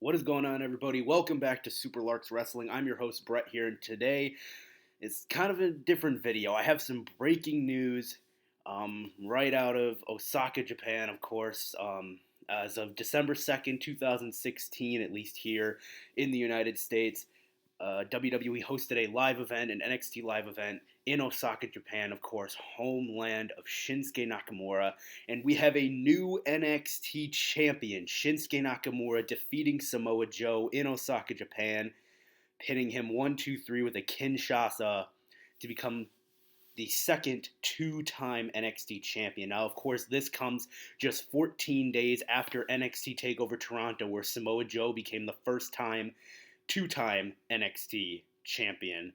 What is going on, everybody? Welcome back to Super Larks Wrestling. I'm your host, Brett, here, and today it's kind of a different video. I have some breaking news right out of Osaka, Japan, of course. As of December 2nd, 2016, at least here in the United States, WWE hosted a live event, an NXT live event in Osaka, Japan, of course, homeland of Shinsuke Nakamura. And we have a new NXT champion, Shinsuke Nakamura, defeating Samoa Joe in Osaka, Japan, pinning him 1, 2, 3 with a Kinshasa to become the second two-time NXT champion. Now, of course, this comes just 14 days after NXT TakeOver Toronto, where Samoa Joe became the first two-time NXT champion.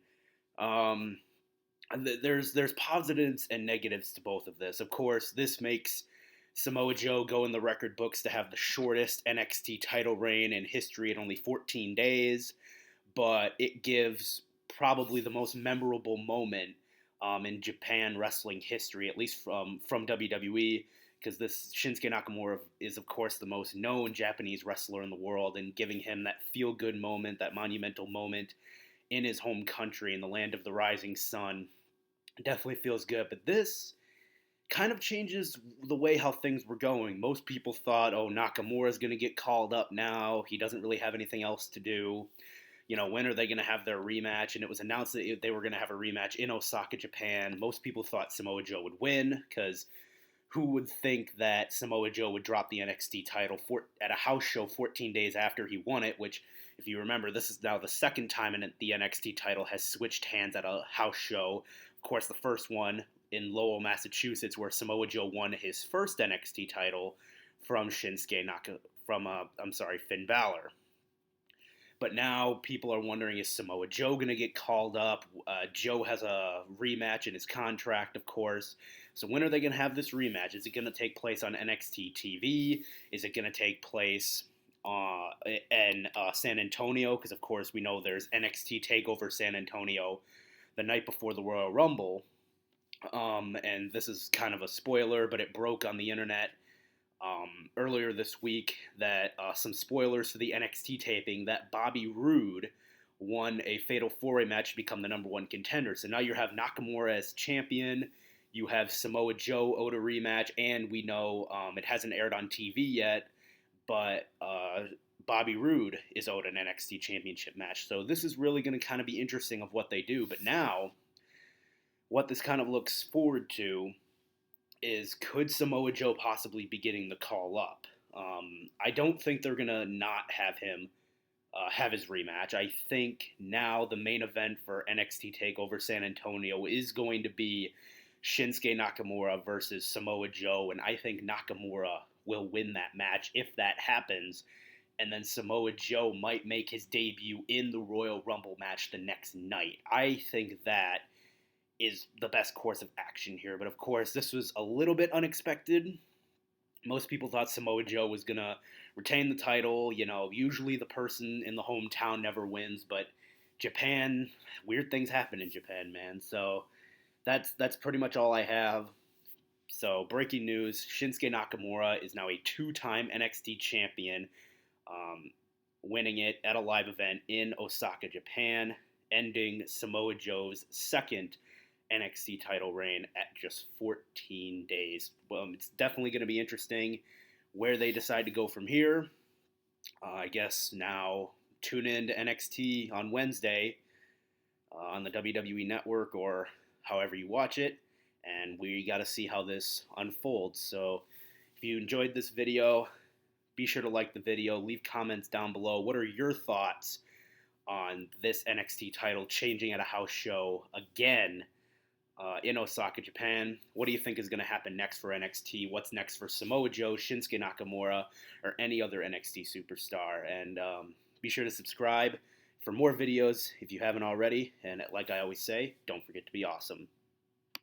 There's positives and negatives to both of this. Of course, this makes Samoa Joe go in the record books to have the shortest NXT title reign in history at only 14 days, but it gives probably the most memorable moment in Japan wrestling history, at least from WWE, because this Shinsuke Nakamura is, of course, the most known Japanese wrestler in the world, and giving him that feel-good moment, that monumental moment in his home country, in the land of the rising sun, definitely feels good. But this kind of changes the way how things were going. Most people thought, oh, Nakamura's going to get called up now. He doesn't really have anything else to do. When are they going to have their rematch? And it was announced that they were going to have a rematch in Osaka, Japan. Most people thought Samoa Joe would win, because who would think that Samoa Joe would drop the NXT title at a house show 14 days after he won it, which, if you remember, this is now the second time the NXT title has switched hands at a house show. Of course, the first one in Lowell, Massachusetts, where Samoa Joe won his first NXT title from Finn Balor. But now people are wondering, is Samoa Joe going to get called up? Joe has a rematch in his contract, of course. So when are they going to have this rematch? Is it going to take place on NXT TV? Is it going to take place in San Antonio? Because, of course, we know there's NXT TakeOver San Antonio the night before the Royal Rumble. And this is kind of a spoiler, but it broke on the internet earlier this week that some spoilers for the NXT taping, that Bobby Roode won a Fatal 4-Way match to become the number one contender. So now you have Nakamura as champion, you have Samoa Joe owed a rematch, and we know it hasn't aired on TV yet, but Bobby Roode is owed an NXT championship match. So this is really going to kind of be interesting of what they do. But now, what this kind of looks forward to is, could Samoa Joe possibly be getting the call up? I don't think they're going to not have him have his rematch. I think now the main event for NXT TakeOver San Antonio is going to be Shinsuke Nakamura versus Samoa Joe, and I think Nakamura will win that match if that happens, and then Samoa Joe might make his debut in the Royal Rumble match the next night. I think that is the best course of action here. But of course, this was a little bit unexpected. Most people thought Samoa Joe was going to retain the title. Usually the person in the hometown never wins, but Japan, weird things happen in Japan, man. So that's pretty much all I have. So breaking news, Shinsuke Nakamura is now a two-time NXT champion, winning it at a live event in Osaka, Japan, ending Samoa Joe's second NXT title reign at just 14 days. Well, it's definitely going to be interesting where they decide to go from here. I guess now tune in to NXT on Wednesday on the WWE Network or however you watch it, and we got to see how this unfolds. So if you enjoyed this video, be sure to like the video, leave comments down below. What are your thoughts on this NXT title changing at a house show again in Osaka, Japan? What do you think is going to happen next for NXT? What's next for Samoa Joe, Shinsuke Nakamura, or any other NXT superstar? And be sure to subscribe for more videos if you haven't already. And like I always say, don't forget to be awesome.